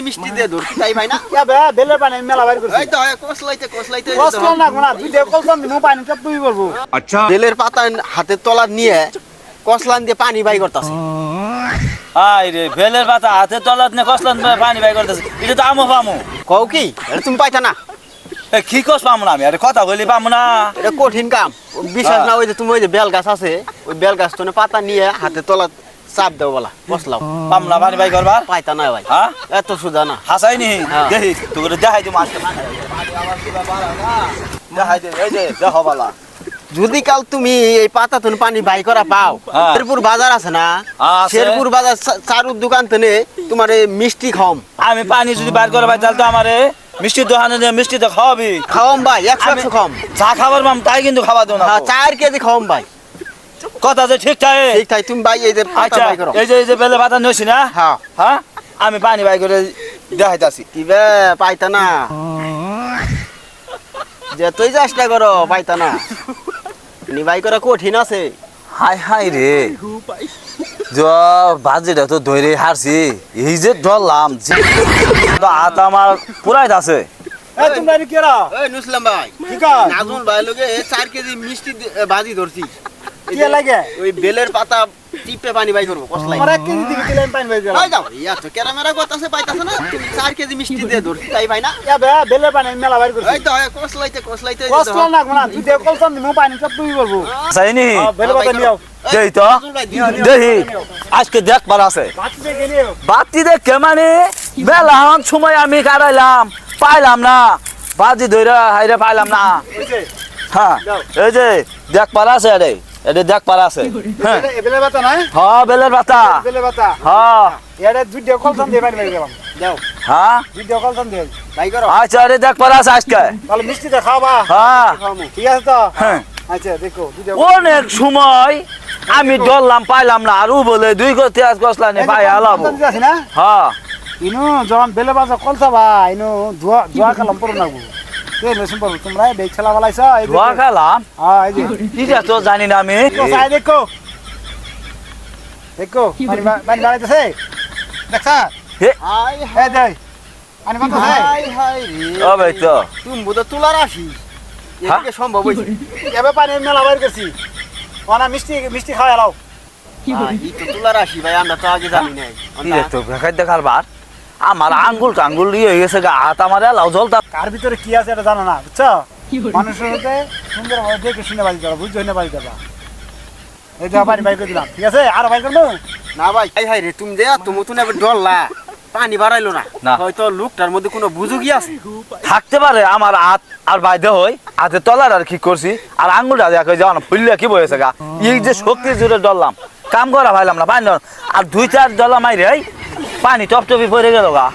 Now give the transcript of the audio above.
মিষ্টি দিয়ে ধরছি তাই ভাই না বেলের পানি মেলা বাইর করছি এই তো কসলাইতে কসলা না গোনা তুই দেখ কসলা মু পানি সব তুই বলবো আচ্ছা বেলের পাতা হাতে তলা নিয়ে কসলান দিয়ে পানি বাই করতেছে আই রে বেলের পাতা হাতে তলাত নে কসলান পানি বাই করতেছে এটা তো আমো পামু কও কি এটা তুমি পাইতা না এ কি কস পামু না আমি আরে কথা বলি পামু না এটা কঠিন কাম বিশ্বাস না ওই যে তুমি ওই যে বেল গাছ আছে ওই বেল গাছ তো পাতা নিয়ে হাতে তলা চাপ দাও বলা কসলাও পামু না পানি বাই করবার পাইতা না ভাই হ্যাঁ এত সুদা না হাসাই নি হ্যাঁ। দেহি তোরে দেখাই দিমু আজকে দেখাই দে এই যে দেখো বালা যদি কাল তুমি এই পাতা তুমি পানি বাই করা পাও হ্যাঁ। শেরপুর বাজার আছে না আছে। শেরপুর বাজার চারুর দোকান থেকে তোমার এই মিষ্টি খাওয়াম আমি পানি যদি বাইর করে ভাই তাহলে তো আমারে মিষ্টির দোকানে নিয়ে মিষ্টি তো খাওয়াবি খাওয়াম ভাই 100 খাওয়াম চা খাবার মাম তাই কিন্তু খাওয়া দেও না 4 কেজি খাওয়াম ভাই কথা যে ঠিক তাই ঠিক তাই তুমি ভাই এই যে পাতা আচ্ছা বাই করো এই যে বেলে পাতা নইছি না হ্যাঁ হ্যাঁ আমি পানি বাই করে দেখাইতাছি কিবে পাইতা না যে তুই চেষ্টা করো পাইতা না নিবাই করা কঠিন আছে হাই হাই রে বাজিটা তো ধরে হারছি এই যে ধরলাম হাত আমার পুরাই আছে এই তোমরা এর কি রা এই নুসলাম ভাই ঠিক আছে নাজমুল ভাই লগে 4 কেজি মিষ্টি বাজি ধরছি কি লাগে ওই বেলের পাতা টিপে পানি বাই করব কসলাই আমার 1 কেজি দিবি দিলে আমি পানি বাইর গেলাম ভাই দাও ইয়া তো ক্যামেরা করতেছে পাইতাছ না তুমি 4 কেজি মিষ্টি দিয়ে ধরছি তাই ভাই না বেলের পানি মেলা বাইর করছি এই তো কসলাইতে কসলা না গোনা তুই দেখ কসলা মু পানি সব তুই বলবো চাইনি বেলের পাতা নিও দেই তো দেহি আজকে দেখবার আছে বাতি দেখে নিও বাতি দেখে মানে বেলান সময় আমি কাটাইলাম পাইলাম না বাজি ধরে হাইরে পাইলাম না হইছে হ্যাঁ এই যে দেখবার আছে রে এটা দেখবার আছে হ্যাঁ বেলের পাতা না হ্যাঁ বেলের পাতা বেলের পাতা হ্যাঁ এটা দুইটা কলসা দিয়ে পানি বাইর গেলাম দাও হ্যাঁ দুইটা কলসা দিয়ে বাই করো আচ্ছা রে দেখবার আছে আজকে তাহলে মিষ্টিটা খাওয়া হ্যাঁ খামু ঠিক আছে তো হ্যাঁ আচ্ছা দেখো দুইটা অনেক সময় আমি ডরলাম পাইলাম না আর ও বলে 2 গতি আজ গছলা নে পাই আলাবো আছে না হ্যাঁ ইনো যখন বেলে বাজা কলসা বা ইনো ধোয়া কালাম পড়ো না গো তে মেশিন পড়ো তোমরা বেগ খেলা বালাইছ এই ধোয়া খালাম হ্যাঁ এই যে এটা তো জানি না আমি কোথায় দেখো দেখো পানি বাড়াইতেছে দেখছা হে হাই এই দেই পানি বাড়াইতেছে হাই হাই রে ও ভাই তো তুমি বুঝা তুলার আসি এদিকে সম্ভব হইছে এবে পানি মেলা বাইর করছি ওনা মিষ্টি মিষ্টি খাওয়া লাও এই তো তুলার আসি ভাই আমরা তো আগে জানি নাই কি রে তো দেখাই দেখার বার আমার আঙ্গুল টাঙ্গুল দিয়ে হয়ে গেছে গা হাত আমার লাউ জ্বলতা কার ভিতরে কি আছে এটা জানো না বুঝছো মানুষের হতে সুন্দর ভাবে দেখে শুনে বাজি দেবা বুঝছো না বাজি দেবা এই যে পানি বাইর করে দিলাম ঠিক আছে আর বাইর করবো না ভাই হাই হাই রে তুমি যে তুমি তো এবার ডরলা পানি বাড়াইলো না না। হয়তো লোকটার মধ্যে কোনো বুঝুকি আছে থাকতে পারে আমার হাত আর বাইদে হই হাতে তলার আর কি করছি আর আঙ্গুলটা দেখো যাও না ফুললে কি বয়েছে গা এই যে শক্তি জুড়ে ডরলাম কাম করা ভাইলাম না পানি আর 2-4 ডলা মাইরে পানি টপটপি পড়ে গেল গা